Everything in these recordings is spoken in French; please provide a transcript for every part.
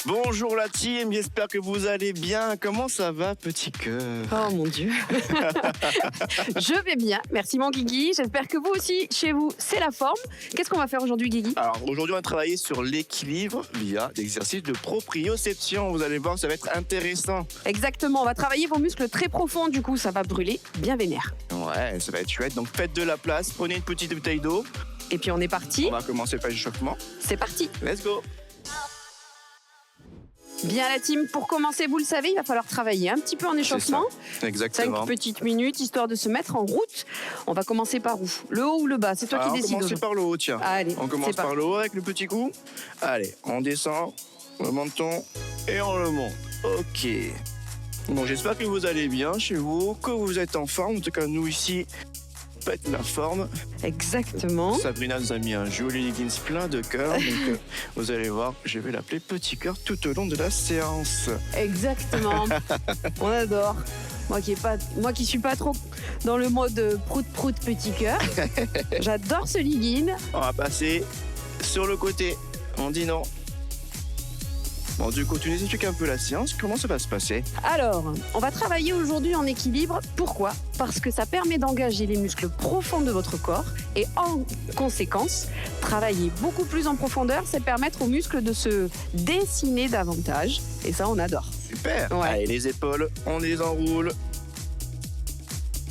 Bonjour la team, j'espère que vous allez bien. Comment ça va, petit cœur? Oh mon Dieu. Je vais bien, merci mon Guigui. J'espère que vous aussi, chez vous, c'est la forme. Qu'est-ce qu'on va faire aujourd'hui, Guigui? Alors aujourd'hui, on va travailler sur l'équilibre via l'exercice de proprioception. Vous allez voir, ça va être intéressant. Exactement, on va travailler vos muscles très profonds, du coup ça va brûler bien vénère. Ouais, ça va être chouette. Donc faites de la place, prenez une petite bouteille d'eau. Et puis on est parti. On va commencer par l'échauffement. C'est parti. Let's go. Bien la team, pour commencer, vous le savez, il va falloir travailler un petit peu en échauffement. Exactement. 5 petites minutes, histoire de se mettre en route. On va commencer par où? Le haut ou le bas? C'est toi qui décides. On va commencer par le haut, tiens. Allez, on commence par le haut avec le petit coup. Allez, on descend, on le menton et on le monte. Ok. Bon, j'espère que vous allez bien chez vous, que vous êtes en forme. En tout cas, nous ici, faites la forme. Exactement. Sabrina nous a mis un joli leggings plein de cœur. Donc, vous allez voir, je vais l'appeler Petit Cœur tout au long de la séance. Exactement. On adore. Moi qui suis pas trop dans le mode prout petit cœur. J'adore ce legging. On va passer sur le côté. On dit non. Bon, du coup, tu nous expliques un peu la séance. Comment ça va se passer? Alors, on va travailler aujourd'hui en équilibre. Pourquoi? Parce que ça permet d'engager les muscles profonds de votre corps et en conséquence, travailler beaucoup plus en profondeur, c'est permettre aux muscles de se dessiner davantage. Et ça, on adore. Super. Ouais. Allez, les épaules, on les enroule.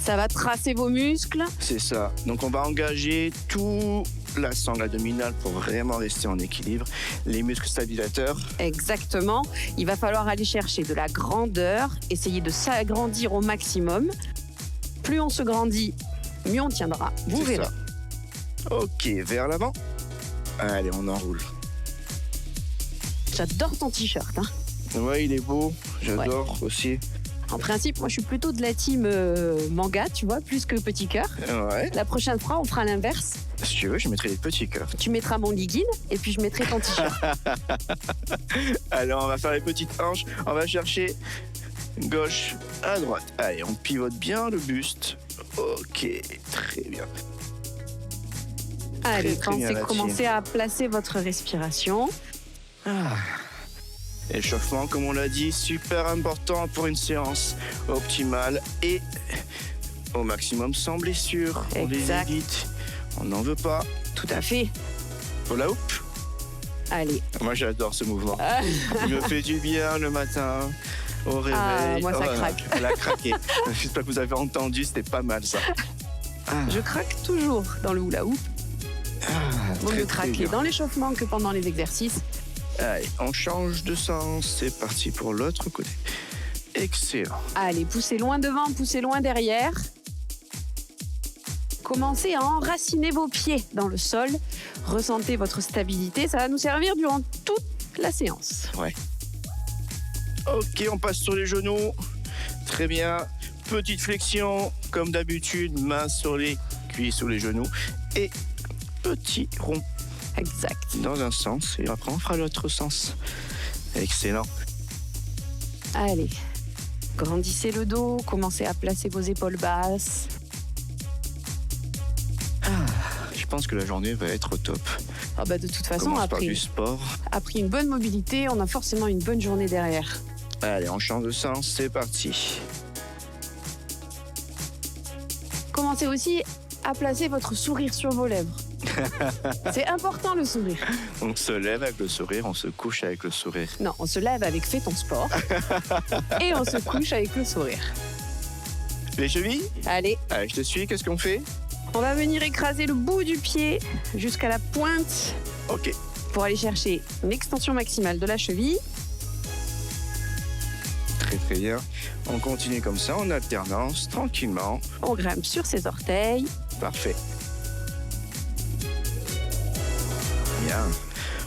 Ça va tracer vos muscles. C'est ça. Donc, on va engager tout la sangle abdominale pour vraiment rester en équilibre. Les muscles stabilisateurs. Exactement. Il va falloir aller chercher de la grandeur, essayer de s'agrandir au maximum. Plus on se grandit, mieux on tiendra. Vous verrez. Ça. Ok, vers l'avant. Allez, on enroule. J'adore ton t-shirt. Ouais, il est beau. J'adore aussi. En principe, moi, je suis plutôt de la team manga, tu vois, plus que petit cœur. Ouais. La prochaine fois, on fera l'inverse. Si tu veux, je mettrai des petits cœurs. Tu mettras mon legging et puis je mettrai ton t-shirt. Allez, on va faire les petites hanches. On va chercher gauche à droite. Allez, on pivote bien le buste. Ok, très bien. Allez, très bien, commencez à placer votre respiration. Échauffement, comme on l'a dit, super important pour une séance optimale et au maximum sans blessure. On les Exact. évite. On n'en veut pas. Tout à fait. Hula hoop. Allez. Moi, j'adore ce mouvement. Il me fait du bien le matin, au réveil. Moi, ça craque. Elle a craqué. J'espère que vous avez entendu, c'était pas mal ça. Je craque toujours dans le hula hoop. Vaut mieux craquer dans l'échauffement que pendant les exercices. Allez, on change de sens. C'est parti pour l'autre côté. Excellent. Allez, poussez loin devant, poussez loin derrière. Commencez à enraciner vos pieds dans le sol. Ressentez votre stabilité. Ça va nous servir durant toute la séance. Ouais. Ok, on passe sur les genoux. Très bien. Petite flexion, comme d'habitude. Main sur les cuisses ou les genoux. Et petit rond. Exact. Dans un sens. Et après, on fera l'autre sens. Excellent. Allez. Grandissez le dos. Commencez à placer vos épaules basses. Je pense que la journée va être au top. De toute façon, Commence par du sport. après une bonne mobilité, on a forcément une bonne journée derrière. Allez, on change de sens, c'est parti. Commencez aussi à placer votre sourire sur vos lèvres. C'est important le sourire. On se lève avec le sourire, on se couche avec le sourire. Non, on se lève avec fais ton sport et on se couche avec le sourire. Les chevilles? Allez, Allez, je te suis, qu'est-ce qu'on fait? on va venir écraser le bout du pied jusqu'à la pointe Ok. pour aller chercher une extension maximale de la cheville. Très très bien. On continue comme ça, en alternance, tranquillement. On grimpe sur ses orteils. Parfait. Bien.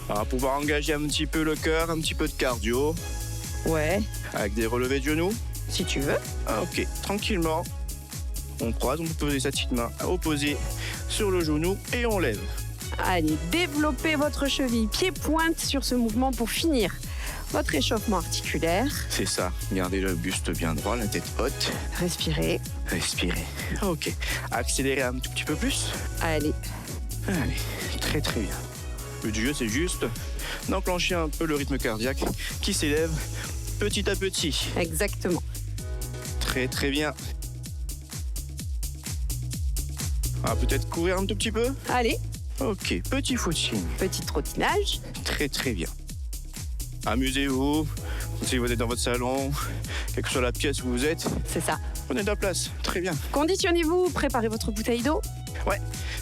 On va pouvoir engager un petit peu le cœur, un petit peu de cardio, Ouais, avec des relevés de genoux. si tu veux. Ok, tranquillement. On croise, on peut poser sa petite main opposée sur le genou et on lève. Allez, développez votre cheville pied-pointe sur ce mouvement pour finir votre échauffement articulaire. C'est ça, gardez le buste bien droit, la tête haute. Respirez. Respirez. Ok, accélérez un tout petit peu plus. Allez, Allez, très très bien. Le but du jeu, c'est juste d'enclencher un peu le rythme cardiaque qui s'élève petit à petit. exactement. Très très bien. On va peut-être courir un tout petit peu. Allez, Ok, petit footing. petit trottinage. Très très bien. Amusez-vous. Si vous êtes dans votre salon, quelle que soit la pièce où vous êtes, C'est ça. prenez de la place. Très bien. Conditionnez-vous, préparez votre bouteille d'eau. Ouais.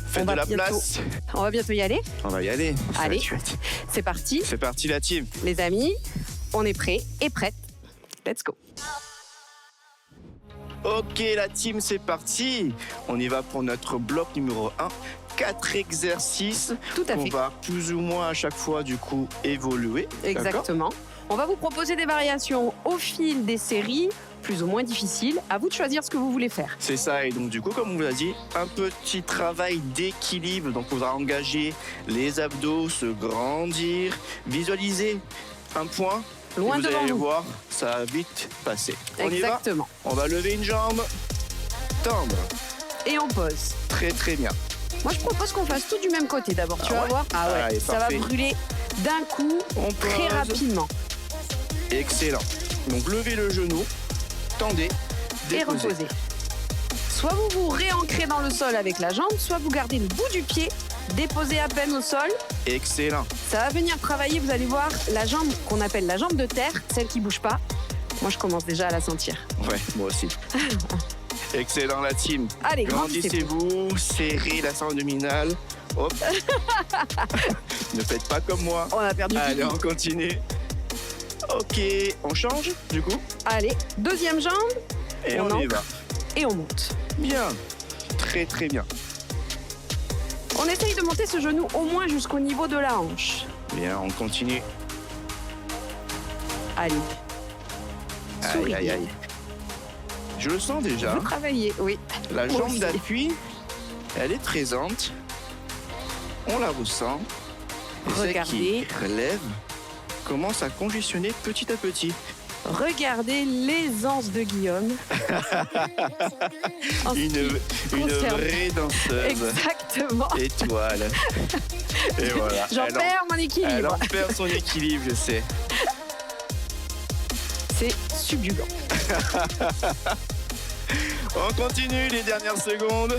Faites On de va la bientôt- place. On va bientôt y aller. On va y aller. Ça va Allez. être chouette. C'est parti. C'est parti la team. Les amis, on est prêts et prêtes. Let's go. Ok la team, c'est parti. On y va pour notre bloc numéro 1. 4 exercices Tout à qu'on fait. va plus ou moins à chaque fois du coup évoluer. D'accord. Exactement. On va vous proposer des variations au fil des séries, plus ou moins difficiles. À vous de choisir ce que vous voulez faire. C'est ça, et donc du coup, comme on vous l'a dit, un petit travail d'équilibre. Donc on va engager les abdos, se grandir, visualiser un point. Et Loin vous devant allez nous. voir, ça va vite passer. On y va. Exactement. On va lever une jambe, tendre. Et on pose. Très très bien. Moi, je propose qu'on fasse tout du même côté d'abord. Tu Ah vas ouais voir. Ah ouais, Allez, ça parfait. va brûler d'un coup, On très pose. rapidement. Excellent. Donc levez le genou, tendez, Et déposez. reposez. Soit vous vous réancrez dans le sol avec la jambe, soit vous gardez le bout du pied déposé à peine au sol. Excellent. Ça va venir travailler, vous allez voir, la jambe qu'on appelle la jambe de terre, celle qui bouge pas. Moi, je commence déjà à la sentir. Ouais, moi aussi. Excellent la team. Allez, grandissez. Grandissez-vous, serrez la ceinture abdominale. Hop. Ne faites pas comme moi. On a perdu Allez, pipi. on continue. Ok, on change du coup Allez, deuxième jambe et On on y ancre. va. et on monte. Bien, très très bien. On essaye de monter ce genou au moins jusqu'au niveau de la hanche. Bien, on continue. Allez. Aïe Souriez. aïe aïe. Je le sens déjà. Vous travaillez, oui. La Moi jambe aussi. d'appui, elle est présente. On la ressent. Et celle Regardez. qui relève commence à congestionner petit à petit. Regardez l'aisance de Guillaume. En ce Une qui concerne- vraie danseuse. Exactement. Étoile. Et voilà. J'en Elle en- perds mon Elle équilibre. en perd son équilibre, je sais. C'est subjugant. On continue les dernières secondes.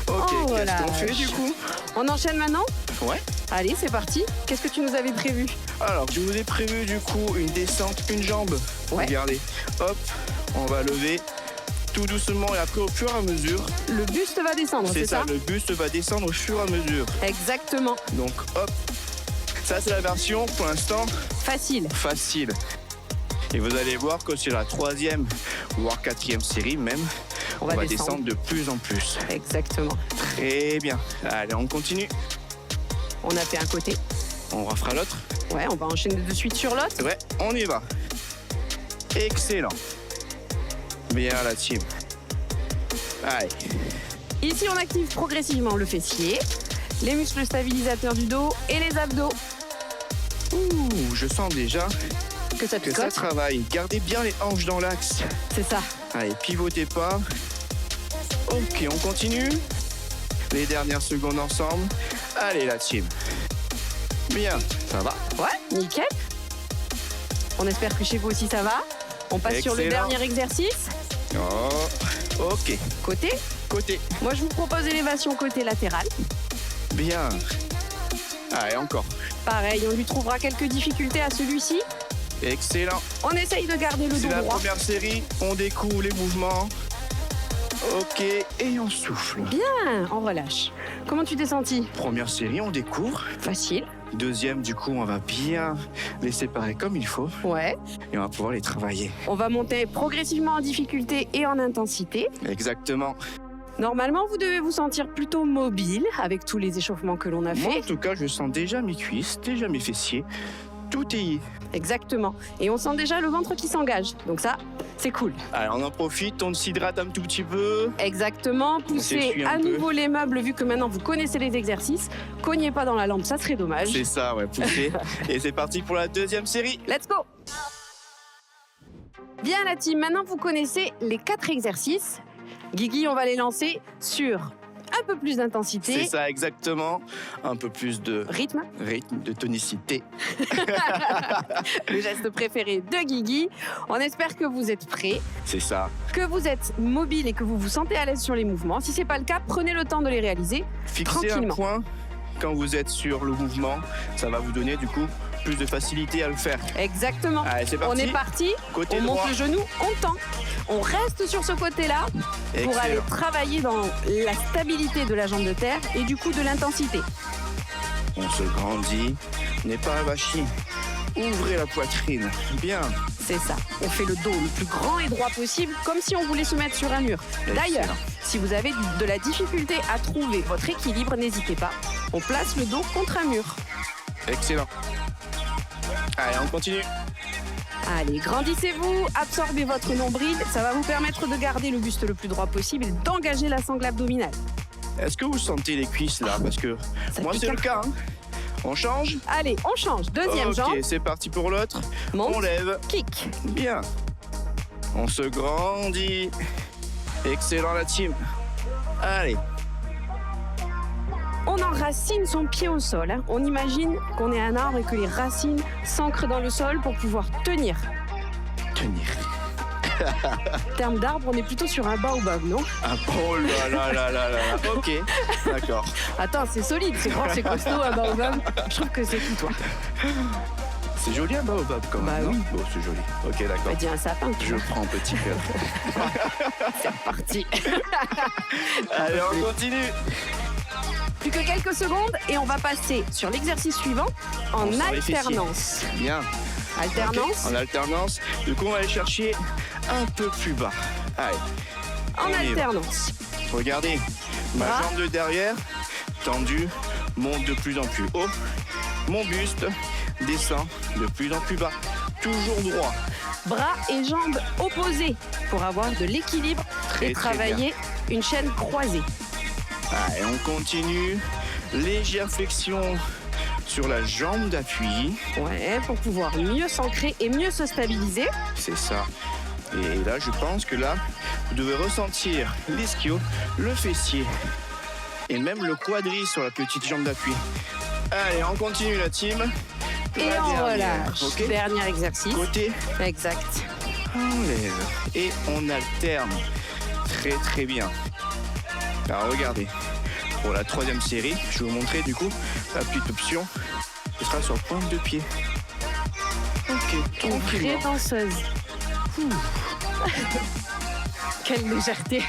Ok, Oh, qu'est-ce relâche. qu'on fait du coup? On enchaîne maintenant? Ouais. Allez, c'est parti. Qu'est-ce que tu nous avais prévu? Alors, je vous ai prévu du coup une descente, une jambe. Ouais. Regardez. Hop, on va lever tout doucement et après au fur et à mesure. Le buste va descendre, C'est c'est ça, ça? le buste va descendre au fur et à mesure. Exactement. Donc hop. Ça c'est la version pour l'instant Facile. facile. Et vous allez voir que sur la 3e, voire 4e série même, On on va va descendre. descendre de plus en plus. Exactement. Très bien. Allez, on continue. On a fait un côté. On refera l'autre. Ouais, on va enchaîner de suite sur l'autre. Ouais, on y va. Excellent. Bien la team. Allez. Ici, on active progressivement le fessier, les muscles stabilisateurs du dos et les abdos. Ouh, je sens déjà Que ça que ça picote. travaille. Gardez bien les hanches dans l'axe. C'est ça. Allez, pivotez pas. Ok, on continue. Les dernières secondes ensemble. Allez la team. Bien, ça va. Ouais, nickel. On espère que chez vous aussi ça va. On passe sur le Excellent. dernier exercice. Oh, ok. Côté. Côté. Moi, je vous propose élévation côté latéral. Bien. Allez, encore. Pareil, on lui trouvera quelques difficultés à celui-ci. Excellent. On essaye de garder le C'est dos la droit. première série. On découvre les mouvements. Ok, et on souffle. Bien, on relâche. Comment tu t'es senti? Première série, on découvre. Facile. Deuxième, du coup, on va bien les séparer comme il faut Ouais. et on va pouvoir les travailler. On va monter progressivement en difficulté et en intensité. Exactement. Normalement, vous devez vous sentir plutôt mobile avec tous les échauffements que l'on a Moi, en fait. tout cas, je sens déjà mes cuisses, déjà mes fessiers. tout est. Exactement. Et on sent déjà le ventre qui s'engage. Donc ça, c'est cool. Allez, on en profite, on s'hydrate un tout petit peu. Exactement. Poussez s'essuie un à peu. nouveau les meubles vu que maintenant vous connaissez les exercices. Cognez pas dans la lampe, ça serait dommage. C'est ça, ouais, poussez. Et c'est parti pour la deuxième série. Let's go! Bien la team, maintenant vous connaissez les 4 exercices. Guigui, on va les lancer sur un peu plus d'intensité. C'est ça, exactement. Un peu plus de Rythme, rythme, de tonicité. le geste préféré de Guigui. On espère que vous êtes prêts, C'est ça. que vous êtes mobile et que vous vous sentez à l'aise sur les mouvements. Si c'est pas le cas, prenez le temps de les réaliser. Fixez un Tranquillement. point quand vous êtes sur le mouvement. Ça va vous donner du coup plus de facilité à le faire. Exactement. Allez, c'est parti. On est parti, Côté on droit. monte le genou, on tend. On reste sur ce côté-là pour aller Excellent. travailler dans la stabilité de la jambe de terre et du coup de l'intensité. On se grandit. N'est pas avachi. Ouvrez la poitrine. Bien. C'est ça. On fait le dos le plus grand et droit possible, comme si on voulait se mettre sur un mur. D'ailleurs, Excellent. si vous avez de la difficulté à trouver votre équilibre, n'hésitez pas. On place le dos contre un mur. Excellent. Allez, on continue. Allez, grandissez-vous, absorbez votre nombril. Ça va vous permettre de garder le buste le plus droit possible et d'engager la sangle abdominale. Est-ce que vous sentez les cuisses là? Parce que Ça moi, pique c'est un le cas. Hein. On change? Allez, on change. Deuxième Ok, jambe, c'est parti pour l'autre. On monte, lève. kick. Bien. On se grandit. Excellent la team. Allez. On enracine son pied au sol. Hein. On imagine qu'on est un arbre et que les racines s'ancrent dans le sol pour pouvoir tenir. Tenir. En termes d'arbre, on est plutôt sur un baobab, non? Ah, oh là là là là là. Ok, d'accord. Attends, c'est solide, c'est grand, c'est costaud, un baobab. Je trouve que c'est tout, toi. C'est joli un baobab quand même. Bah non oui. Bon, c'est joli. Ok, On d'accord. va dire un sapin, tu Je vois. prends petit cœur. C'est parti. Allez, on continue. Plus que quelques secondes et on va passer sur l'exercice suivant en On sort les fessiers. alternance. Bien. Alternance, Ok, en alternance. Du coup, on va aller chercher un peu plus bas. Allez, en on y va. alternance. Regardez. Ma Bras. jambe de derrière, tendue, monte de plus en plus haut. Mon buste descend de plus en plus bas. Toujours droit. Bras et jambes opposés pour avoir de l'équilibre Très, et très travailler une chaîne croisée. Allez, on continue. Légère flexion sur la jambe d'appui. Ouais, pour pouvoir mieux s'ancrer et mieux se stabiliser. C'est ça. Et là, je pense que là, vous devez ressentir l'ischio, le fessier et même le quadri sur la petite jambe d'appui. Allez, on continue la team. Et La on dernière, relâche. ok. Dernier exercice. Côté, Exact. on lève et on alterne. Très très bien. Alors regardez, pour la troisième série, je vais vous montrer du coup la petite option. Ce sera sur pointe de pied. Ok, Une vraie tranquillement. danseuse. Ouh. Quelle légèreté.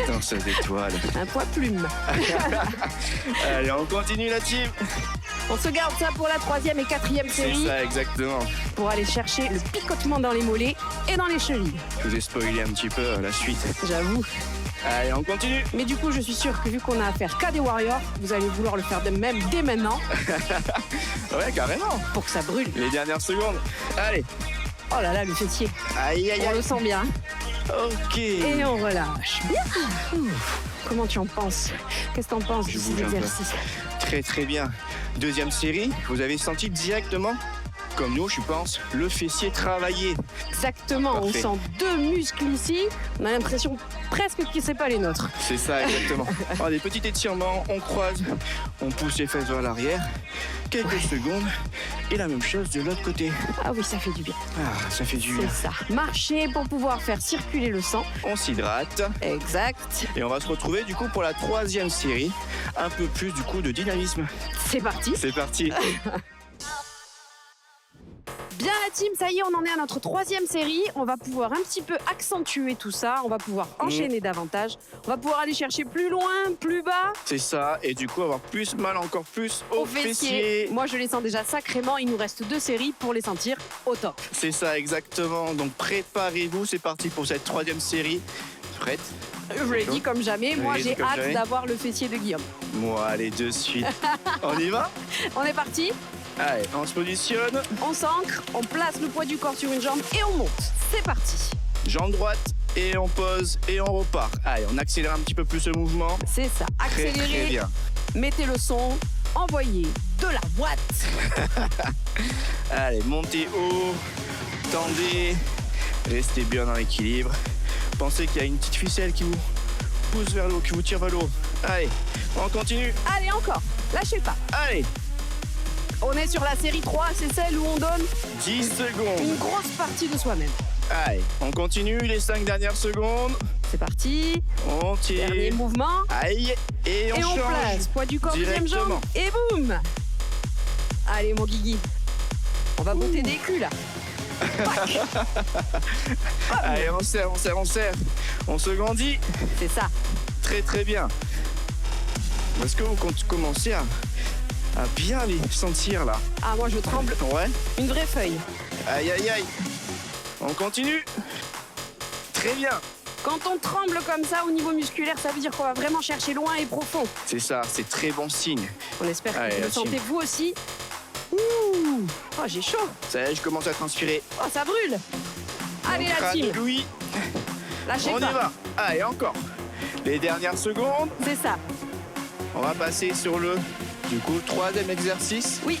Danseuse d'étoiles. Un poids plume. Allez, on continue la team. On se garde ça pour la troisième et quatrième C'est série ça exactement. pour aller chercher le picotement dans les mollets et dans les chevilles. Je vous ai spoilé un petit peu la suite. J'avoue. Allez, on continue. Mais du coup, je suis sûre que vu qu'on a affaire qu'à des warriors, vous allez vouloir le faire de même dès maintenant Ouais, carrément. pour que ça brûle. Les dernières secondes. Allez. Oh là là, le fessier. Aïe, aïe, On aïe. le sent bien. Ok. Et on relâche. Bien. Ouf. Comment tu en penses? Qu'est-ce que t'en penses de Je ces bouge un peu. exercices? Très, très bien. Deuxième série, vous avez senti directement, comme nous, je pense, le fessier travailler. Exactement, Parfait. on sent deux muscles ici. On a l'impression presque que c'est pas les nôtres. C'est ça, exactement. Alors, des petits étirements, on croise, on pousse les fesses vers l'arrière. Quelques secondes. Et la même chose de l'autre côté. Ah oui, ça fait du bien. Ah, ça fait du bien. C'est ça. Marcher pour pouvoir faire circuler le sang. On s'hydrate. Exact. Et on va se retrouver du coup pour la troisième série. Un peu plus du coup de dynamisme. C'est parti. C'est parti. Bien la team, ça y est, on en est à notre troisième série. On va pouvoir un petit peu accentuer tout ça. On va pouvoir enchaîner davantage. On va pouvoir aller chercher plus loin, plus bas. C'est ça. Et du coup avoir plus mal encore plus au fessier. Moi, je les sens déjà sacrément. Il nous reste 2 séries pour les sentir au top. C'est ça exactement. Donc préparez-vous. C'est parti pour cette troisième série. Prête? Ready comme jamais. Moi, Ready j'ai comme hâte jamais. d'avoir le fessier de Guillaume. Moi, allez, de suite. On y va? On est parti. Allez, on se positionne. On s'ancre, on place le poids du corps sur une jambe et on monte. C'est parti. Jambe droite et on pose et on repart. Allez, on accélère un petit peu plus le mouvement. C'est ça. Très Accélérez. bien. Mettez le son. Envoyez de la boîte. Allez, montez haut, tendez, restez bien dans l'équilibre. Pensez qu'il y a une petite ficelle qui vous pousse vers le haut, qui vous tire vers le haut. Allez, on continue. Allez, encore. Lâchez pas. Allez, On est sur la série 3, c'est celle où on donne 10 une secondes. grosse partie de soi-même. Allez, on continue les 5 dernières secondes. C'est parti. On tire. Dernier mouvement. Aïe, et on Et on change. place. Poids du corps, deuxième Directement. jambe. Et boum. Allez, mon Guigui. On va monter des culs, là. Allez, on serre, on serre, on serre. On se grandit. C'est ça. Très très bien. Est-ce que vous commencez à bien les sentir là? Ah, moi, je tremble. Ouais. Une vraie feuille. Aïe aïe aïe. On continue. Très bien. Quand on tremble comme ça au niveau musculaire, ça veut dire qu'on va vraiment chercher loin et profond. C'est ça, c'est très bon signe. On espère Allez, que vous la le team. sentez vous aussi. Ouh. Oh, j'ai chaud. Ça y est, je commence à transpirer. Oh, ça brûle. Allez, Mon la crâne team. ébloui. Lâchez On y pas. va. Allez, encore. Les dernières secondes. C'est ça. On va passer sur le, du coup, 3e exercice. Oui.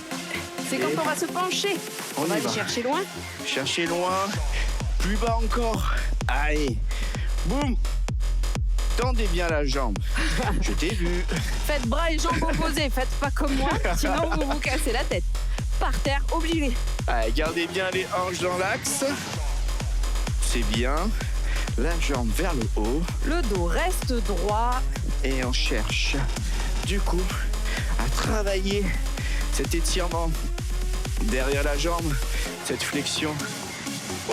C'est quand Et on va se pencher. on On va y aller va. chercher loin. Cherchez loin. Plus bas encore. Allez. Boum. Tendez bien la jambe. Je t'ai vu. Faites bras et jambes opposés. Faites pas comme moi, sinon vous vous cassez la tête. Par terre, obligé. Allez, gardez bien les hanches dans l'axe. C'est bien. La jambe vers le haut. Le dos reste droit. Et on cherche, du coup, à travailler cet étirement derrière la jambe, cette flexion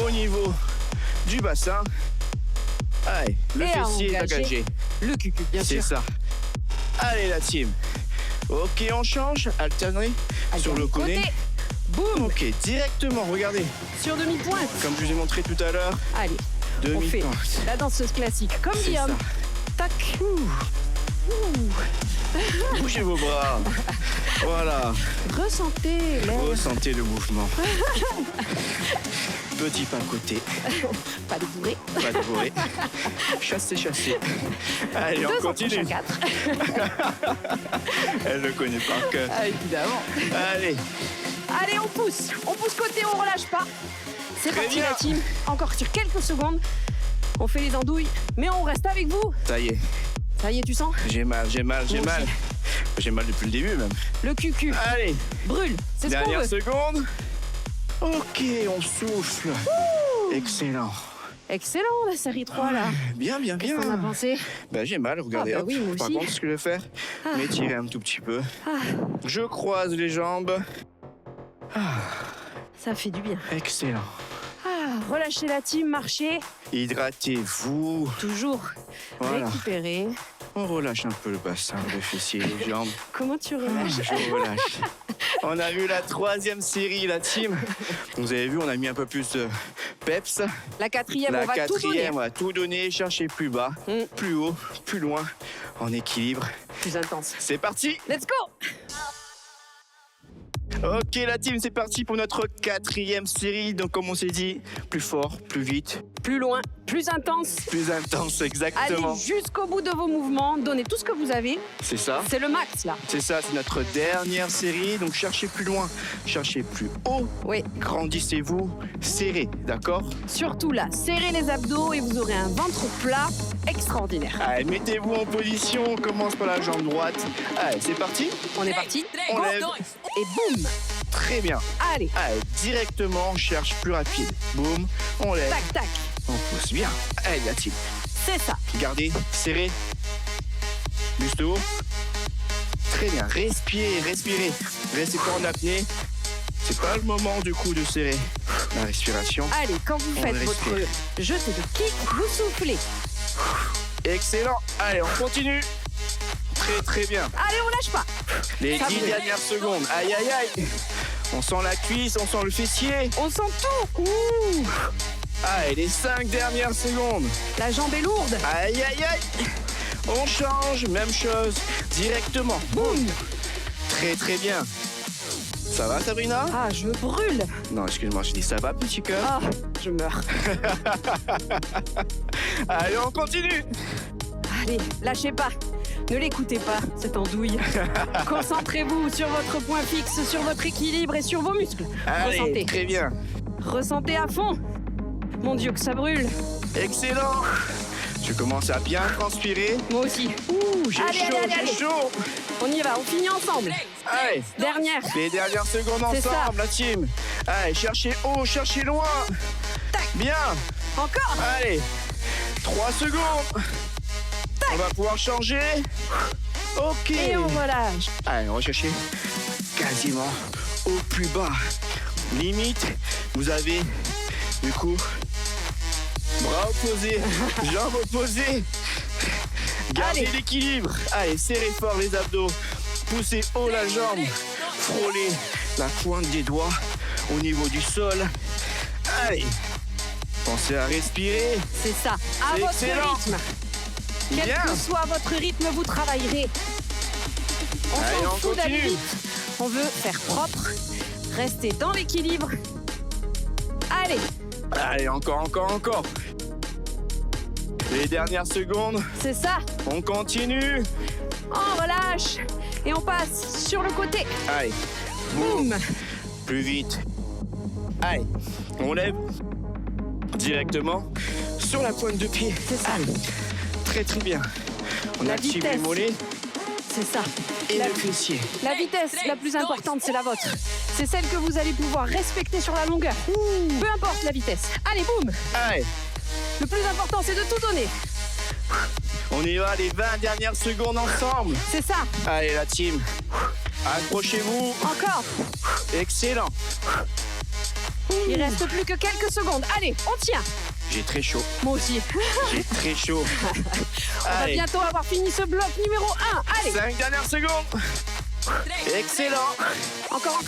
au niveau du bassin. Allez, le Et à fessier est engager. engagé. Le cucu, bien C'est sûr. ça. Allez, la team. Ok, on change. Alternez sur le côté. Côté. Boum. Ok, directement, regardez. Sur demi-pointe. Comme je vous ai montré tout à l'heure, Allez, on fait demi-pointe. la danseuse classique. Comme C'est Guillaume. ça. Tac. Bougez vos bras. Voilà. Ressentez l'air. Ressentez le mouvement. Petit pas côté, Pas de bourré. pas de bourré. Chassez, chassez. Allez, on 2 continue. 4. Elle le connaît par cœur. Ah, évidemment. Allez, Allez, on pousse. On pousse côté, on relâche pas. C'est Très parti, bien. la team. Encore sur quelques secondes. On fait les andouilles, mais on reste avec vous. ça y est, Ça y est, tu sens? j'ai mal, j'ai mal, j'ai Moi mal. aussi. J'ai mal depuis le début même. Le cucu Allez, brûle. C'est ce qu'on dernière veut. seconde. Ok, on souffle. Excellent. Excellent, la série 3, là. Bien, bien, Qu'est-ce bien. qu'on a pensé? Ben, j'ai mal, regardez. Ah, bah hop. oui, moi Par aussi. contre, ce que je vais faire, m'étirer un tout petit peu. Ah, Je croise les jambes. ça fait du bien. Excellent. Ah, relâchez la team, marchez. Hydratez-vous. Toujours Voilà. récupérer. On relâche un peu le bassin, le fessier, les jambes. Comment tu Ah, relâches? je relâche. On a vu la 3e série, la team. Vous avez vu, on a mis un peu plus de peps. La 4e, La on va tout donner. 4e, on va tout donner, chercher plus bas, Mm. plus haut, plus loin, en équilibre. Plus intense. C'est parti. Let's go! Ok, la team, c'est parti pour notre 4e série. Donc, comme on s'est dit, plus fort, plus vite, Plus loin, plus intense. plus intense, exactement. Allez jusqu'au bout de vos mouvements. Donnez tout ce que vous avez. C'est ça. C'est le max, là. C'est ça, c'est notre dernière série. Donc, cherchez plus loin, cherchez plus haut. Oui. Grandissez-vous, serrez, d'accord? Surtout là, serrez les abdos et vous aurez un ventre plat extraordinaire. Allez, mettez-vous en position, on commence par la jambe droite. Allez, c'est parti. On est parti. On Go. lève. Et boum. Très bien. Allez, Allez, directement, on cherche plus rapide. Boum, on lève, tac, tac. on pousse bien. Allez, la team. C'est ça. Gardez, serrez. Buste haut. Très bien, respirez, respirez. Restez pas en apnée. C'est pas le moment du coup de serrer la respiration. Allez, quand vous On faites votre respire. jeté de kick, vous soufflez. Excellent. Allez, on continue. Très très bien. Allez, on lâche pas. Les Ça 10 brûle. dernières secondes. Aïe aïe aïe. On sent la cuisse, on sent le fessier. On sent tout. Ouh. Allez, les 5 dernières secondes. La jambe est lourde. Aïe aïe aïe. On change, même chose, directement. Boum. Très très bien. Ça va, Sabrina? Ah, je brûle. Non, excuse-moi, je dis ça va, petit cœur? Ah, je meurs. Allez, on continue. Allez, lâchez pas. Ne l'écoutez pas, cette andouille. Concentrez-vous sur votre point fixe, sur votre équilibre et sur vos muscles. Allez, Ressentez. très bien. Ressentez à fond. Mon Dieu, que ça brûle. Excellent. Je commence à bien transpirer. Moi aussi. Ouh, j'ai Allez, chaud, allez, allez, j'ai chaud. On y va, on finit ensemble. Allez, Dernière. les dernières secondes C'est ça. ensemble, la team. Allez, cherchez haut, cherchez loin. Tac. Bien. Encore. Allez, 3 secondes. On va pouvoir changer. Ok. Et on relâche. Allez, on va chercher quasiment au plus bas. Limite, vous avez du coup bras opposés, jambes opposées. Gardez Allez. l'équilibre. Allez, serrez fort les abdos. Poussez haut la jambe. Frôlez la pointe des doigts au niveau du sol. Allez, pensez à respirer. C'est ça. À C'est votre excellent. rythme. Quel Bien. que soit votre rythme, vous travaillerez. On Allez, s'en on fout d'aller continue. vite. On veut faire propre, rester dans l'équilibre. Allez, Allez, encore. Les dernières secondes, c'est ça. on continue. On relâche. Et on passe sur le côté. Allez, Boum. plus vite. Allez, on lève directement sur la pointe de pied. C'est ça. Allez, très bien. On La active vitesse. les mollets C'est ça. et La- le fessier. La vitesse la plus importante, c'est la vôtre. C'est celle que vous allez pouvoir respecter sur la longueur. Peu importe la vitesse. Allez, boum. Allez, Le plus important, c'est de tout donner. on y va, les 20 dernières secondes ensemble. C'est ça. Allez, la team, accrochez-vous. Encore. Excellent. Il reste plus que quelques secondes. Allez, on tient. J'ai très chaud. Moi aussi. J'ai très chaud. On va Allez, bientôt avoir fini ce bloc numéro 1. Allez, 5 dernières secondes. Excellent. encore.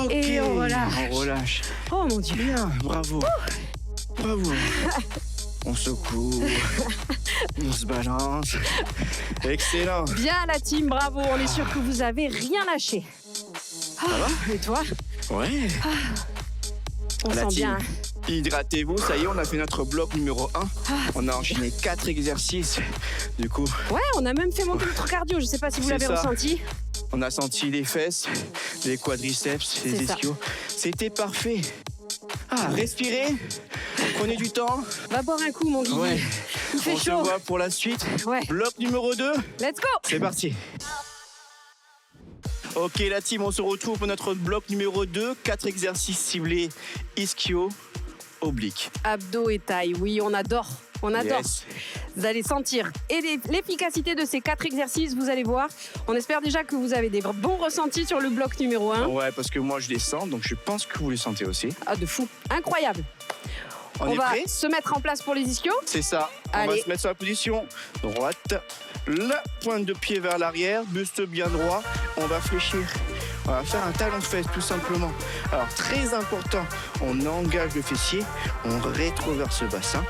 Ok. Et on relâche. On relâche. Oh mon Dieu. Bien, bravo. Bravo. On secoue. On se balance. Excellent. Bien la team, bravo. On est sûr que vous avez rien lâché. Ça va? Et toi? Ouais. On La sent team. bien. Hydratez-vous, ça y est, on a fait notre bloc numéro 1. On a enchaîné 4 exercices. Du coup, Ouais, on a même fait monter notre cardio. Je sais pas si vous C'est l'avez ça. ressenti. on a senti les fesses, les quadriceps, les C'est ça. ischios. C'était parfait. Ah, respirez. Prenez du temps. Va boire un coup, mon Guigui. Ouais. Il fait On se chaud. voit pour la suite. Ouais. Bloc numéro 2. Let's go. C'est parti. Ok la team, on se retrouve pour notre bloc numéro 2. 4 exercices ciblés, ischio, oblique. Abdos et taille. Oui, on adore. On adore. Yes. Vous allez sentir et l'efficacité de ces 4 exercices, vous allez voir. On espère déjà que vous avez des bons ressentis sur le bloc numéro 1. Ouais, parce que moi je les sens, donc je pense que vous les sentez aussi. Ah, de fou. Incroyable. On est va prêts? se mettre en place pour les ischios. C'est ça. On va Allez. se mettre sur la position droite. La pointe de pied vers l'arrière, buste bien droit. On va fléchir. On va faire un talon de fesse tout simplement. Alors très important, on engage le fessier, on rétroverse le bassin.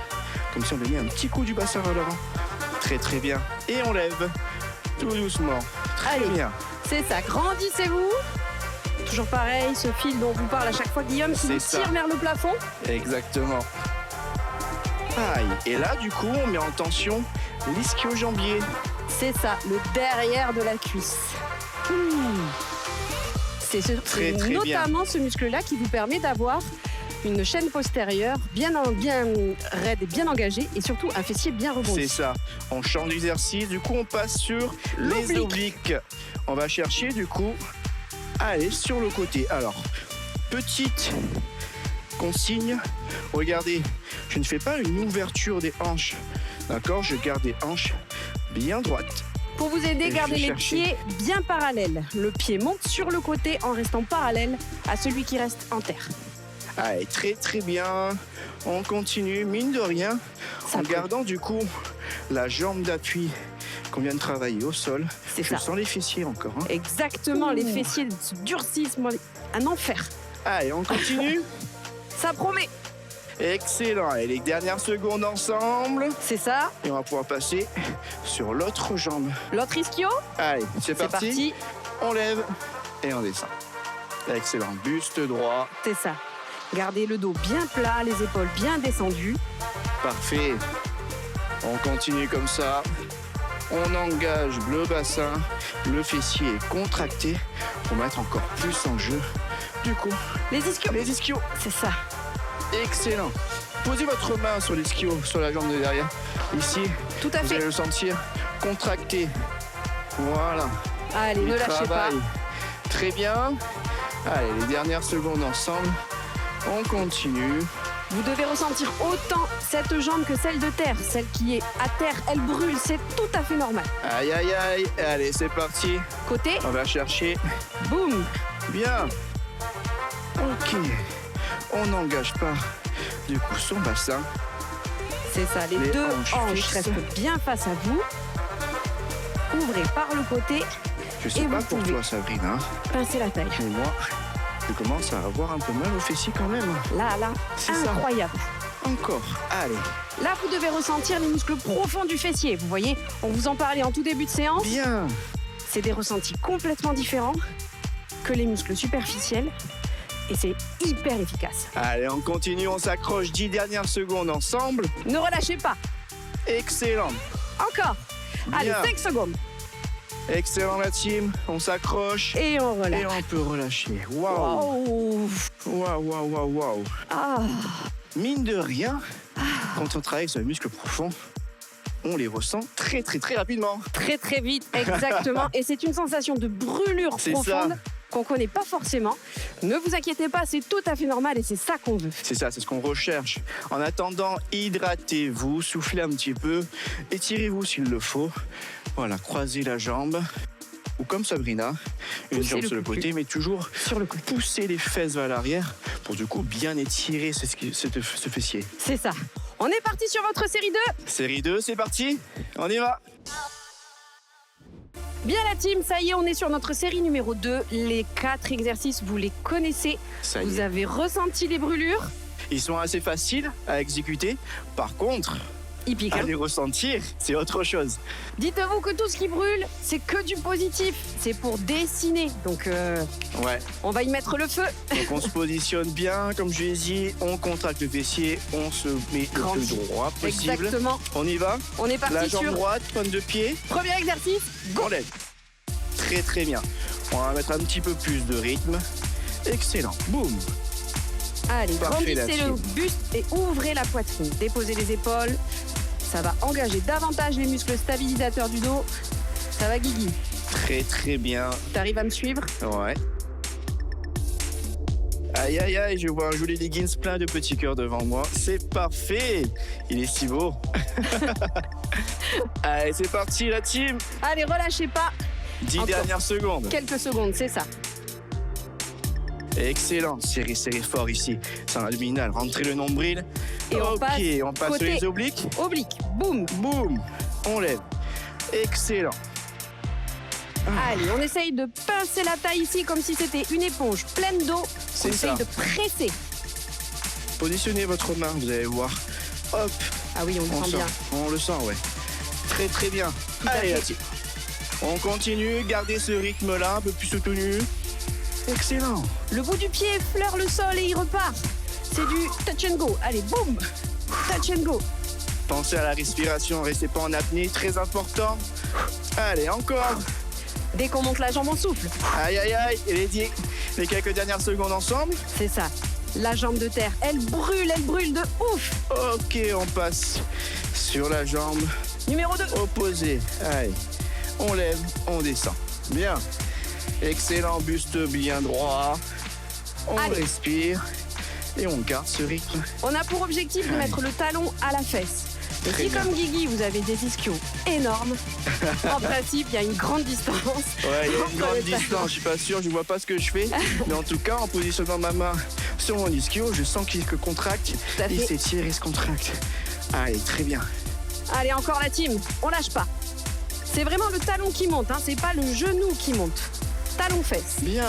Comme si on donnait un petit coup du bassin vers l'avant. Très bien. Et on lève tout doucement. Très Allez. bien. C'est ça. Grandissez-vous. Toujours pareil, ce fil dont vous parle à chaque fois Guillaume qui C'est nous ça. tire vers le plafond. Exactement. Aïe. Et là, du coup, on met en tension l'ischio-jambier. C'est ça, le derrière de la cuisse. C'est Très, très notamment ce muscle-là qui vous permet d'avoir une chaîne postérieure bien raide et bien engagée et surtout un fessier bien rebondi. C'est ça. On change d'exercice. Du coup, on passe sur les L'oblique. obliques. On va chercher, du coup, à aller sur le côté. Alors, petite consigne. Regardez, je ne fais pas une ouverture des hanches. D'accord? Je garde les hanches bien droites. Pour vous aider, Et je gardez vais les chercher. pieds bien parallèles. Le pied monte sur le côté en restant parallèle à celui qui reste en terre. Allez, très bien. On continue, mine de rien, Ça en peut. gardant du coup la jambe d'appui qu'on vient de travailler au sol. C'est Je ça. sens les fessiers encore. Hein. Exactement, les fessiers se durcissent, un enfer. Allez, on continue. Ça promet. Excellent. Et les dernières secondes ensemble. C'est ça. Et on va pouvoir passer sur l'autre jambe. L'autre ischio, Allez, c'est c'est parti. parti. On lève et on descend. Excellent. Buste droit. C'est ça. Gardez le dos bien plat, les épaules bien descendues. Parfait. On continue comme ça. On engage le bassin. Le fessier est contracté pour mettre encore plus en jeu. Du coup, Les ischios. les ischios. C'est ça. Excellent. Posez votre main sur l'ischio, sur la jambe de derrière. Ici, Tout à vous fait. allez le sentir contracté. Voilà. Allez, ne Il lâchez pas. travaille. Très bien. Allez, les dernières secondes ensemble. On continue. Vous devez ressentir autant cette jambe que celle de terre. Celle qui est à terre, elle brûle. C'est tout à fait normal. Aïe, aïe, aïe. Allez, c'est parti. Côté, On va chercher. boum. Bien. Ok. On n'engage pas, du coup, son bassin. C'est ça, les Les deux hanches hanches fixes. restent bien face à vous. Ouvrez par le côté, Je sais Et pas vous pour pouvez. toi, Sabrina, pincez la taille. mais moi, je commence à avoir un peu mal au fessier quand même. Là, C'est ça. incroyable. Encore. Allez. Là, vous devez ressentir les muscles profonds du fessier. Vous voyez, on vous en parlait en tout début de séance. Bien. C'est des ressentis complètement différents que les muscles superficiels. Et c'est hyper efficace. Allez, on continue, on s'accroche 10 dernières secondes ensemble. Ne relâchez pas. Excellent. Encore. Allez, Bien. 5 secondes. Excellent la team. On s'accroche Et on et relâche. on peut relâcher. Waouh. Oh. Waouh, waouh, waouh, waouh. Ah. Mine de rien, quand on travaille sur les muscles profonds, on les ressent très, très, très rapidement. Très très vite, exactement. Et c'est une sensation de brûlure C'est profonde ça. qu'on connaît pas forcément. Ne vous inquiétez pas, c'est tout à fait normal et c'est ça qu'on veut. C'est ça, c'est ce qu'on recherche. En attendant, hydratez-vous, soufflez un petit peu, étirez-vous s'il le faut. Voilà, croisez la jambe. Ou comme Sabrina, une Poussez jambe le sur le plus. côté, mais toujours Sur le côté. pousser les fesses vers l'arrière pour du coup bien étirer ce fessier. C'est ça. On est parti sur votre série 2. Série 2, c'est parti. On y va. Bien la team, ça y est, on est sur notre série numéro 2. Les 4 exercices, vous les connaissez. Ça y Vous est. avez ressenti les brûlures. Ils sont assez faciles à exécuter. Par contre, Hippique, à hein. les ressentir, c'est autre chose. Dites-vous que tout ce qui brûle, c'est que du positif. C'est pour dessiner. Donc, Ouais. on va y mettre le feu. Donc on se positionne bien, comme je l'ai dit, on contracte le fessier, on se met le Grandi. plus droit possible. Exactement. On y va. On est parti La jambe sur droite, pointe de pied, premier exercice. Go. on lève. Très très bien. On va mettre un petit peu plus de rythme. Excellent. Boum. Allez, Parfait, grandissez la le team. buste et ouvrez la poitrine. Déposez les épaules. Ça va engager davantage les muscles stabilisateurs du dos. Ça va, Guigui? Très très bien. T'arrives à me suivre? Ouais. Aïe aïe aïe, je vois un joli leggings plein de petits cœurs devant moi. C'est parfait. Il est si beau. Allez, c'est parti la team. Allez, relâchez pas. 10 Encore. dernières secondes. Quelques secondes, c'est ça. Excellent. Serrez fort ici. C'est un abdominal. Rentrez le nombril. Et on ok, passe on passe sur côté- les obliques. Oblique. Boum. Boum. On lève. Excellent. Allez, on essaye de pincer la taille ici comme si c'était une éponge pleine d'eau. On C'est essaye ça. de presser. Positionnez votre main, vous allez voir. Hop, Ah oui, on le on sent sent. bien. On le sent, ouais. Très très bien. à Allez, fait. la team. On continue, gardez ce rythme-là, un peu plus soutenu. Excellent. Le bout du pied effleure le sol et il repart. C'est du touch and go. Allez, boum. Touch and go. Pensez à la respiration, restez pas en apnée, très important. Allez, encore. Dès qu'on monte la jambe, on souffle. Aïe aïe aïe, et les quelques dernières secondes ensemble. C'est ça. La jambe de terre, elle brûle de ouf. Ok, on passe sur la jambe Numéro 2. opposée. Allez, on lève, on descend. Bien. Excellent, buste bien droit. On Allez. respire et on garde ce rythme. On a pour objectif de mettre le talon à la fesse. Et Très si bien. comme Guigui, vous avez des ischios énormes, en principe, il y a une grande distance. Ouais, il y a une Entre grande les talons. distance, je suis pas sûr, je vois pas ce que je fais. Mais en tout cas, en positionnant ma main sur mon ischio, je sens qu'il se contracte. Tout à Il fait. s'étire, il se contracte. Allez, très bien. Allez, encore la team. On lâche pas. C'est vraiment le talon qui monte, hein. C'est pas le genou qui monte. Talon-fesse. Bien.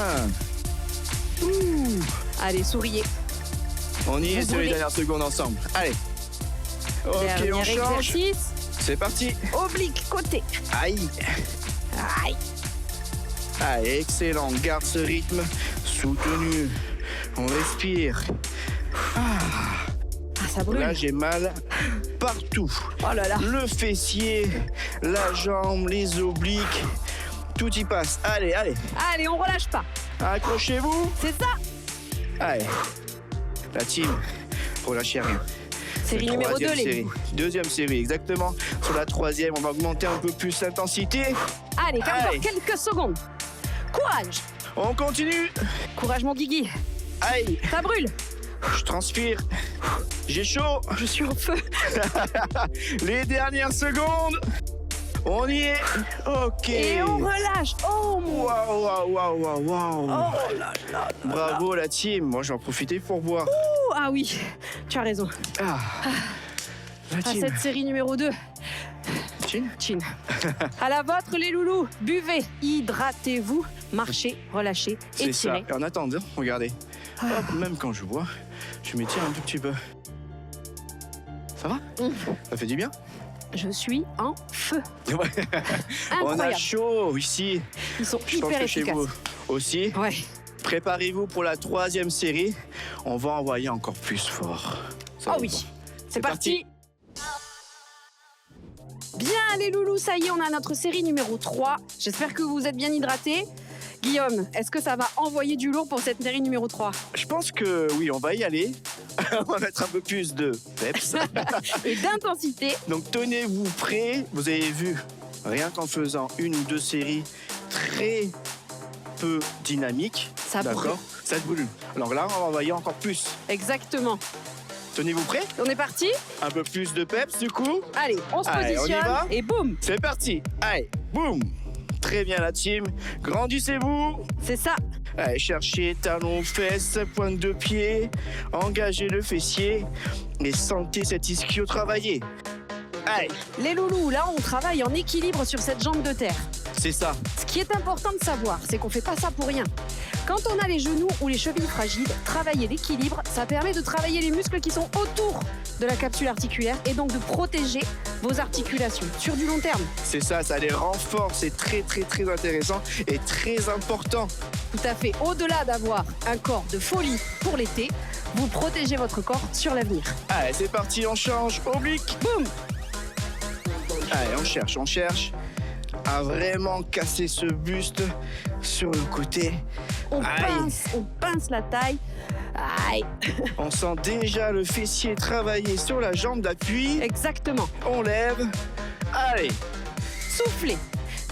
Allez, souriez. On y est Vous sur les brûlez. dernières secondes ensemble. Allez. Ok, Dernier on change. exercice. C'est parti. Oblique, côté. Aïe. Aïe. Allez, excellent. Garde ce rythme. soutenu. On respire. Ah, ça brûle. Là, j'ai mal partout. Oh là là. Le fessier, la jambe, les obliques, tout y passe. Allez, allez, Allez, on relâche pas. accrochez-vous. C'est ça. Allez, la team, relâchez rien. Série Le numéro 2, troisième les série. loups. Deuxième série, exactement. Sur la troisième, on va augmenter un peu plus l'intensité. Allez, encore Allez. quelques secondes. Courage. On continue. Courage, mon Guigui. Aïe, Ça brûle. je transpire. J'ai chaud. Je suis en feu. Les dernières secondes. On y est. Ok. Et on relâche. Oh, mon... Waouh, waouh, waouh, waouh, waouh. Oh là là. Bravo la team. Moi, j'en profitais pour boire. Oh, ah oui, tu as raison. Ah. La À team. cette série numéro 2. Chin. Chin. À la vôtre, les loulous. Buvez, hydratez-vous, marchez, relâchez, C'est ça. étirez. Et en attendant, regardez. Ah. Hop, même quand je bois, je m'étire un tout petit peu. Ça va? Ça fait du bien? Je suis en feu. Ouais. On a Incroyable. chaud ici. Ils sont Je pense hyper que chez efficaces. vous aussi. Ouais. Préparez-vous pour la troisième série. On va envoyer encore plus fort. Ça Oh va oui. pas. C'est parti. Bien, les loulous, ça y est, on a notre série numéro 3. J'espère que vous êtes bien hydratés. Guillaume, est-ce que ça va envoyer du lourd pour cette série numéro 3? Je pense que oui, on va y aller. On va mettre un peu plus de peps. Et d'intensité. Donc tenez-vous prêts. Vous avez vu, rien qu'en faisant une ou deux séries très peu dynamiques, Ça brûle. d'accord, ça brûle. Alors là, on va envoyer encore plus. Exactement. Tenez-vous prêts. On est parti? Un peu plus de peps du coup. Allez, on se Allez, on y positionne va et boum. C'est parti. Allez, boum. Très bien la team. Grandissez-vous. C'est ça. Allez, cherchez talons, fesses, pointe de pied. Engagez le fessier et sentez cet ischio travailler. Allez, Les loulous, là, on travaille en équilibre sur cette jambe de terre. c'est ça. Ce qui est important de savoir, c'est qu'on fait pas ça pour rien. Quand on a les genoux ou les chevilles fragiles, travailler l'équilibre, ça permet de travailler les muscles qui sont autour de la capsule articulaire et donc de protéger vos articulations sur du long terme. C'est ça, ça les renforce. C'est très, très, très intéressant et très important. Tout à fait. Au-delà d'avoir un corps de folie pour l'été, vous protégez votre corps sur l'avenir. Allez, c'est parti, on change. Oblique. Boum! Allez, on cherche à vraiment casser ce buste sur le côté. On Aïe. pince la taille. Aïe! On sent déjà le fessier travailler sur la jambe d'appui. Exactement. On lève. Allez, Soufflez.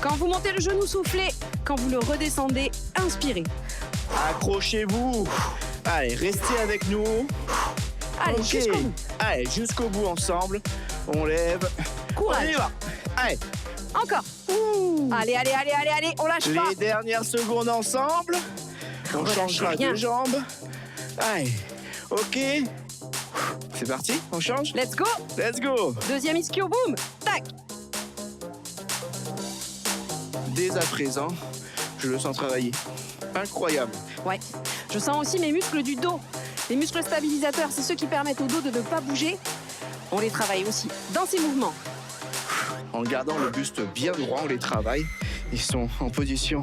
Quand vous montez le genou, soufflez. Quand vous le redescendez, inspirez. accrochez-vous. Allez, restez avec nous. Allez, Ok. jusqu'au bout. Allez, jusqu'au bout ensemble. On lève. On y Courage. va. Allez, Encore. Allez, on lâche pas. les dernières secondes ensemble. On Relâchez changera rien. de jambe. Allez, ok. C'est parti, on change. Let's go. Let's go. Deuxième ischio, boum. Tac. Dès à présent, je le sens travailler. Incroyable. Ouais. Je sens aussi mes muscles du dos. Les muscles stabilisateurs, c'est ceux qui permettent au dos de ne pas bouger. On les travaille aussi dans ces mouvements. En gardant le buste bien droit, on les travaille. Ils sont en position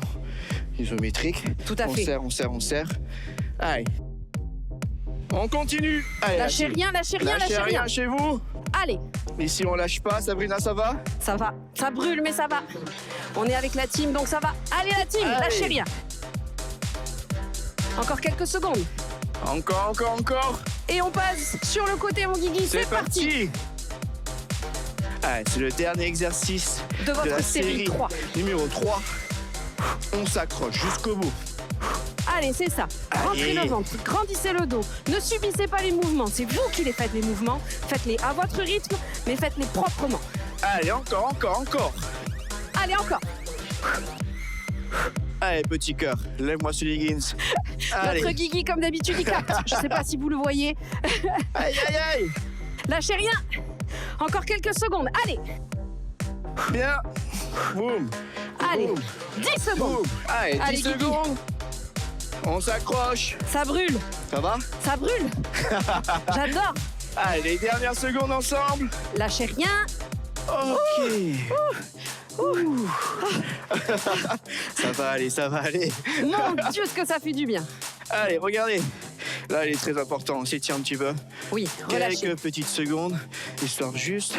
isométrique. Tout à fait. On serre. Allez. On continue. Allez, Lâchez rien. lâchez rien chez vous. Allez, Ici, on lâche pas. Sabrina, ça va? ça va. Ça brûle, mais ça va. On est avec la team, donc ça va. Allez, la team, Allez. lâchez rien. Encore quelques secondes. Encore. Et on passe sur le côté, mon Guigui. C'est parti. Allez, c'est le dernier exercice De de la votre série série 3. numéro 3. On s'accroche jusqu'au bout. Allez, c'est ça. Rentrez Allez. le ventre, grandissez le dos. Ne subissez pas les mouvements. C'est vous qui les faites, les mouvements. Faites-les à votre rythme, mais faites-les proprement. Allez, encore. Allez, encore. Allez, petit cœur, lève-moi sur les Higgins. Allez. Notre Guigui, comme d'habitude, il capte. Je sais pas si vous le voyez. Aïe. Lâchez rien. Encore quelques secondes. Allez, Bien. Boum. allez. Boum. 10 secondes. Boum. Allez, 10 Allez, Guigui. secondes. On s'accroche. Ça brûle. Ça va? Ça brûle. J'adore. Allez, les dernières secondes ensemble. Lâchez rien. Ok. Ouh. Ça va aller. Mon Dieu, ce que ça fait du bien. Allez, regardez. Là, il est très important. On s'étire un petit peu. Oui, relâchez. Quelques petites secondes, histoire juste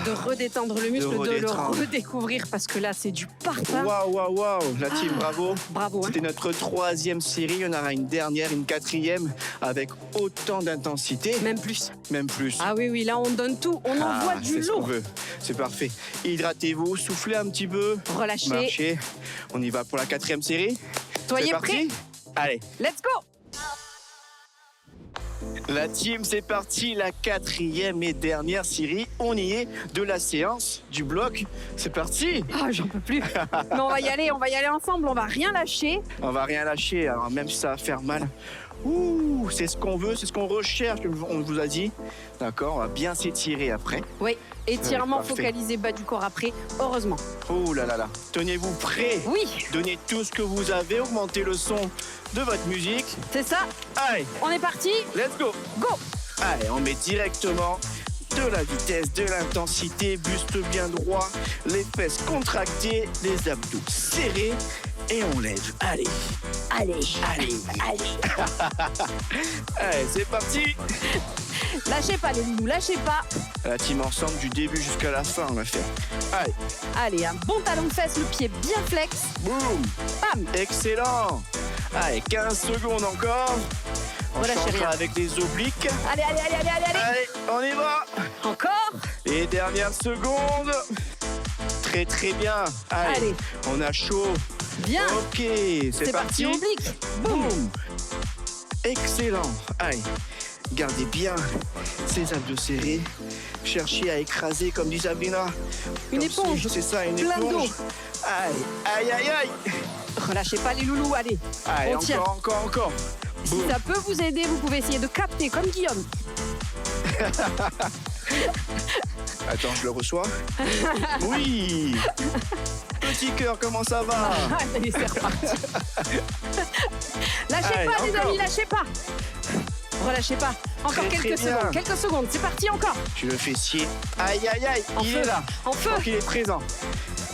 De redétendre le muscle, de le redétendre. redécouvrir parce que là, c'est du parfum. Waouh. La team, bravo. Bravo. Hein. C'était notre 3e série. Il y en aura une dernière, une 4e, avec autant d'intensité. Même plus. Même plus. Ah oui, là, on donne tout. On envoie du c'est ce qu'on lourd. veut. C'est parfait. Hydratez-vous, soufflez un petit peu. Relâchez. Marchez. On y va pour la 4e série. Soyez C'est parti. prêts. Allez. Let's go. La team, c'est parti, la 4e et dernière série. On y est de la séance du bloc. C'est parti. Ah, j'en peux plus. Mais on va y aller ensemble, on va rien lâcher. On va rien lâcher, alors même si ça va faire mal. Ouh, c'est ce qu'on veut, c'est ce qu'on recherche, on vous a dit. D'accord, on va bien s'étirer après. Oui, étirement Parfait. focalisé bas du corps après, heureusement. Oh là. Tenez-vous prêts. Oui, Donnez tout ce que vous avez, augmentez le son de votre musique. c'est ça. Allez, On est parti. let's go. Go. Allez, on met directement de la vitesse, de l'intensité, buste bien droit, les fesses contractées, les abdos serrés et on lève. Allez, Allez. allez, c'est parti. Lâchez pas les loulous, lâchez pas. La team ensemble du début jusqu'à la fin, on va faire. Allez, Allez, un bon talon de fesse, le pied bien flex. boum, Bam. excellent. Allez, 15 secondes encore. On Relâchez changera rien. avec les obliques. Allez. Allez, on y va. Encore. Et dernière seconde. Très bien. Allez. On a chaud. Bien. Ok, c'est parti, parti. oblique. Boum. Boum. Excellent. Allez, gardez bien ces abdos serrés. Cherchez à écraser, comme dit Sabrina. Une Comme éponge. si- C'est ça, une Plein éponge. d'eau. Allez, aïe. Relâchez pas les loulous, allez. Allez, On tient. encore. Si Boum. ça peut vous aider, vous pouvez essayer de capter comme Guillaume. Attends, je le reçois. Oui. Petit cœur, comment ça va? Allez, c'est reparti. Lâchez Allez, pas, les encore. amis, lâchez pas. Relâchez pas. Encore Très quelques bien. secondes. Quelques secondes. C'est parti encore. Tu le fessier. Aïe, En il feu. est là. En feu. Donc il est présent.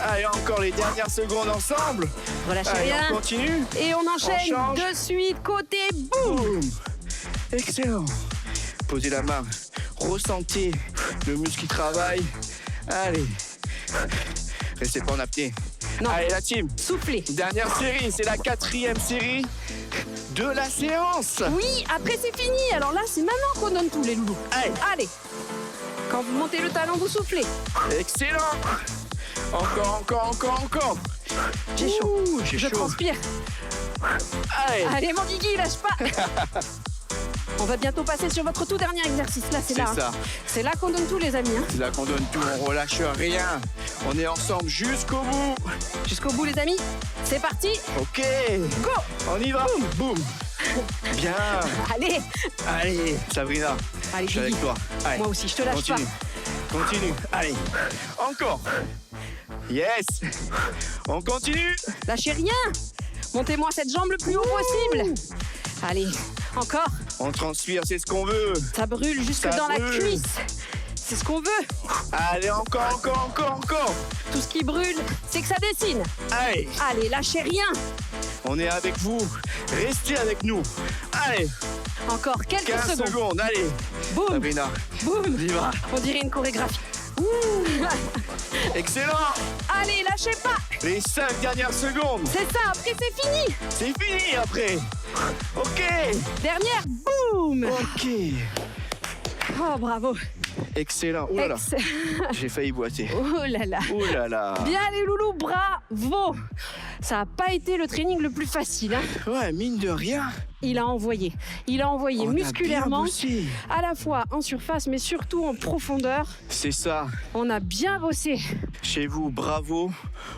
Allez, encore les dernières secondes ensemble. Relâchez Allez, rien. on continue. Et on enchaîne On change. de suite. Côté boum. Boum. Excellent. Posez la main. Ressentez le muscle qui travaille. Allez. Restez pas en apnée. Non. Allez, la team. Soufflez. Dernière série. C'est la 4e série de la séance. Oui, après c'est fini. Alors là, c'est maintenant qu'on donne tous les loulous. Allez. Allez. Quand vous montez le talon, vous soufflez. Excellent. Encore. J'ai chaud. Ouh, j'ai Je chaud. transpire. Allez. Allez, mon Guigui, lâche pas. On va bientôt passer sur votre tout dernier exercice. Là, c'est C'est là. ça. Hein. C'est là qu'on donne tout, les amis. Hein. C'est là qu'on donne tout, on relâche rien. On est ensemble jusqu'au bout. Jusqu'au bout, les amis. C'est parti. Ok, Go. on y va. Boum. Bien. Allez. Sabrina, Allez, je suis avec Guigui. toi. Allez, Moi aussi, je te lâche continue. Allez, encore. Yes. On continue. pas. Lâchez rien. Montez-moi cette jambe le plus haut possible. Allez, encore. On transpire, c'est ce qu'on veut. Ça brûle jusque Ça dans la brûle. cuisse. C'est ce qu'on veut. Allez, encore. Tout ce qui brûle, c'est que ça dessine. Allez, Allez, lâchez rien. on est avec vous. Restez avec nous. Allez, Encore quelques 15 secondes. secondes. Allez, Boum, Sabrina, boum. on y va. On dirait une chorégraphie. Excellent. Allez, lâchez pas. Les 5 dernières secondes. C'est ça, après c'est fini. C'est fini après. Ok. Dernière, boum. Ok. Oh, bravo. Excellent. Oh là là. Ex- J'ai failli boiter. Oh là là. Oh là là. Bien les loulous, bravo. Ça n'a pas été le training le plus facile. Hein. Ouais, mine de rien. Il a envoyé On a musculairement, bien bossé. à la fois en surface, mais surtout en profondeur. C'est ça. On a bien bossé. Chez vous, bravo.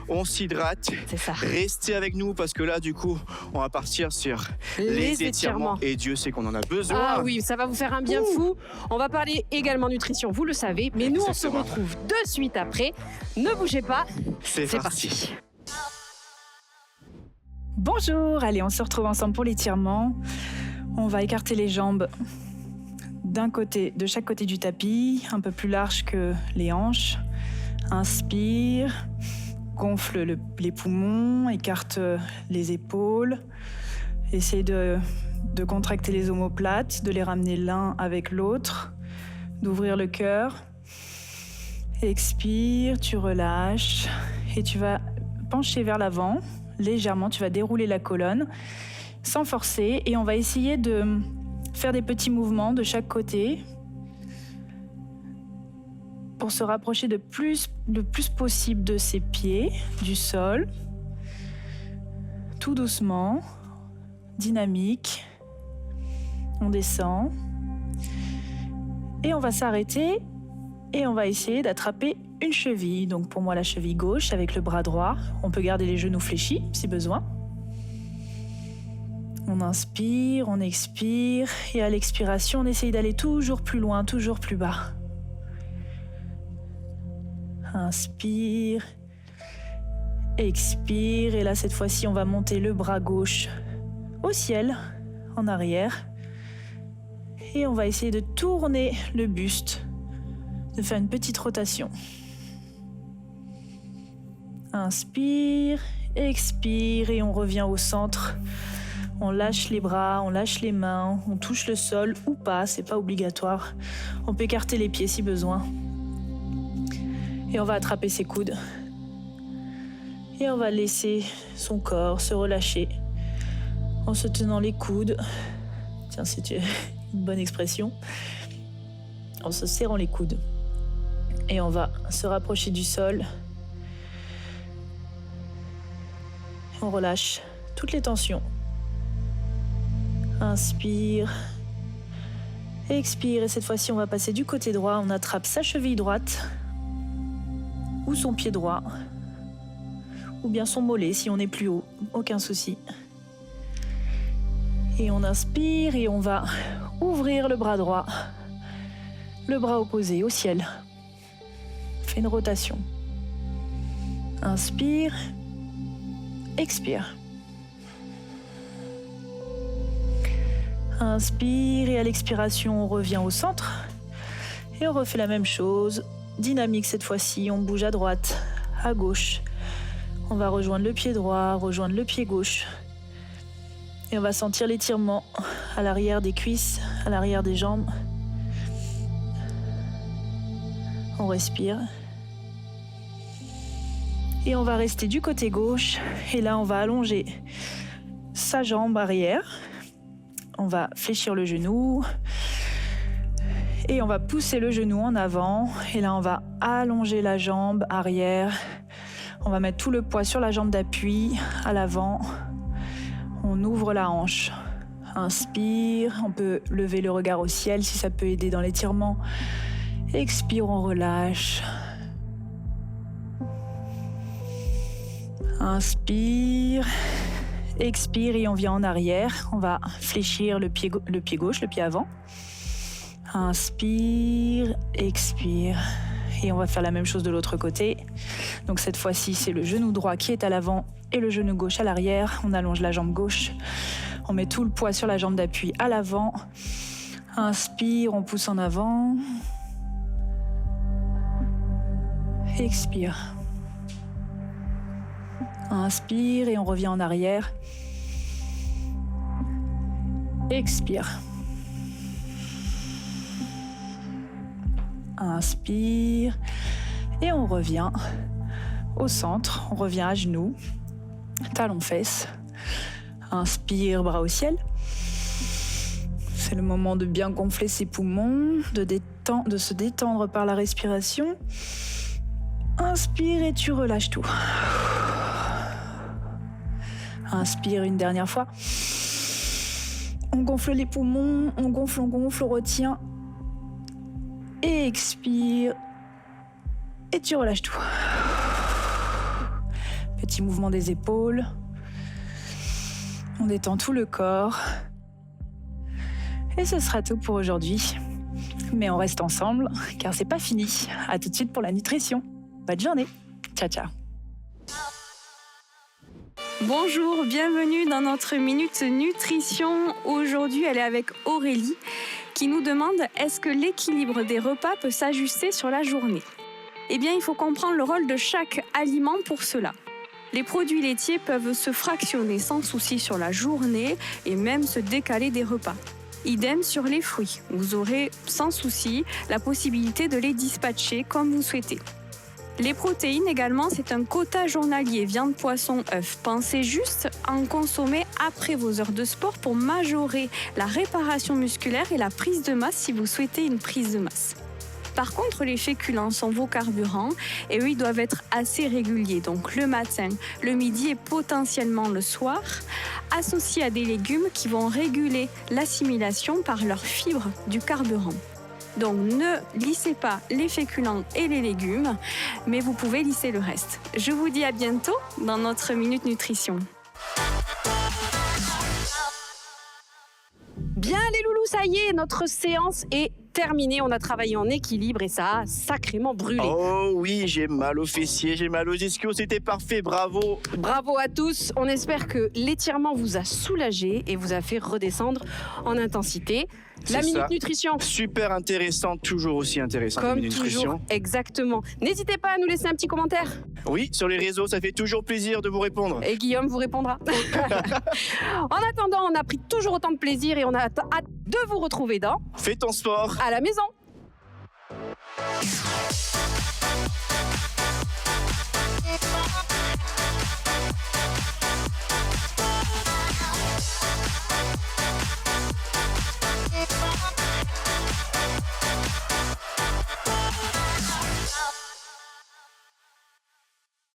On s'hydrate. C'est ça. Restez avec nous parce que là, du coup, on va partir sur Les étirements. Et Dieu sait qu'on en a besoin. Ah oui, ça va vous faire un bien Ouh. fou. On va parler également nutrition, vous le savez. Mais nous, on se Exactement. retrouve de suite après. Ne bougez pas. C'est C'est parti. parti. Bonjour, allez, on se retrouve ensemble pour l'étirement. On va écarter les jambes de chaque côté du tapis, un peu plus large que les hanches. Inspire, gonfle les poumons, écarte les épaules. Essaye de contracter les omoplates, de les ramener l'un avec l'autre, d'ouvrir le cœur. Expire, tu relâches et tu vas pencher vers l'avant. Légèrement, tu vas dérouler la colonne sans forcer et on va essayer de faire des petits mouvements de chaque côté pour se rapprocher le plus possible de ses pieds, du sol. Tout doucement, dynamique. On descend et on va s'arrêter et on va essayer d'attraper une cheville. Donc pour moi, la cheville gauche avec le bras droit. On peut garder les genoux fléchis si besoin. On inspire, on expire et à l'expiration, on essaye d'aller toujours plus loin, toujours plus bas. Inspire, expire et là cette fois-ci on va monter le bras gauche au ciel, en arrière et on va essayer de tourner le buste, de faire une petite rotation. Inspire, expire et on revient au centre. On lâche les bras, on lâche les mains, on touche le sol ou pas, c'est pas obligatoire. On peut écarter les pieds si besoin. Et on va attraper ses coudes. Et on va laisser son corps se relâcher en se tenant les coudes. Tiens, c'est une bonne expression. En se serrant les coudes. Et on va se rapprocher du sol. On relâche toutes les tensions. Inspire. Expire. Et cette fois-ci, on va passer du côté droit. On attrape sa cheville droite. Ou son pied droit, ou bien son mollet si on est plus haut, aucun souci. Et on inspire et on va ouvrir le bras droit, le bras opposé au ciel. Fais une rotation. Inspire, expire. Inspire et à l'expiration, on revient au centre et on refait la même chose. Dynamique cette fois-ci, on bouge à droite, à gauche. On va rejoindre le pied droit, rejoindre le pied gauche. Et on va sentir l'étirement à l'arrière des cuisses, à l'arrière des jambes. On respire. Et on va rester du côté gauche. Et là, on va allonger sa jambe arrière. On va fléchir le genou. Et on va pousser le genou en avant. Et là, on va allonger la jambe arrière. On va mettre tout le poids sur la jambe d'appui, à l'avant. On ouvre la hanche. Inspire. On peut lever le regard au ciel si ça peut aider dans l'étirement. Expire, on relâche. Inspire. Expire et on vient en arrière. On va fléchir le pied gauche, le pied avant. Inspire, expire. Et on va faire la même chose de l'autre côté. Donc cette fois-ci, c'est le genou droit qui est à l'avant et le genou gauche à l'arrière. On allonge la jambe gauche. On met tout le poids sur la jambe d'appui à l'avant. Inspire, on pousse en avant. Expire. Inspire et on revient en arrière. Expire. Inspire et on revient au centre, on revient à genoux, talons fesses. Inspire, bras au ciel. C'est le moment de bien gonfler ses poumons, de se détendre par la respiration. Inspire et tu relâches tout. Inspire une dernière fois. On gonfle les poumons, on gonfle, on retient. Et expire. Et tu relâches tout. Petit mouvement des épaules. On détend tout le corps. Et ce sera tout pour aujourd'hui. Mais on reste ensemble, car c'est pas fini. À tout de suite pour la nutrition. Bonne journée. Ciao, ciao. Bonjour, bienvenue dans notre Minute Nutrition. Aujourd'hui, elle est avec Aurélie qui nous demande est-ce que l'équilibre des repas peut s'ajuster sur la journée ? Eh bien, il faut comprendre le rôle de chaque aliment pour cela. Les produits laitiers peuvent se fractionner sans souci sur la journée et même se décaler des repas. Idem sur les fruits. Vous aurez sans souci la possibilité de les dispatcher comme vous souhaitez. Les protéines également, c'est un quota journalier, viande, poisson, œufs. Pensez juste à en consommer après vos heures de sport pour majorer la réparation musculaire et la prise de masse si vous souhaitez une prise de masse. Par contre, les féculents sont vos carburants et eux, ils doivent être assez réguliers. Donc le matin, le midi et potentiellement le soir, associés à des légumes qui vont réguler l'assimilation par leurs fibres du carburant. Donc ne lissez pas les féculents et les légumes, mais vous pouvez lisser le reste. Je vous dis à bientôt dans notre Minute Nutrition. Bien les loulous, ça y est, notre séance est terminée. On a travaillé en équilibre et ça a sacrément brûlé. Oh oui, j'ai mal aux fessiers, j'ai mal aux ischios, c'était parfait, bravo. Bravo à tous. On espère que l'étirement vous a soulagé et vous a fait redescendre en intensité. La C'est Minute ça. Nutrition. Super intéressant, toujours aussi intéressant. Comme Minute toujours, Nutrition. exactement. N'hésitez pas à nous laisser un petit commentaire Oui, sur les réseaux, ça fait toujours plaisir de vous répondre. et Guillaume vous répondra. En attendant, on a pris toujours autant de plaisir et on a hâte de vous retrouver dans Fais ton sport. À la maison.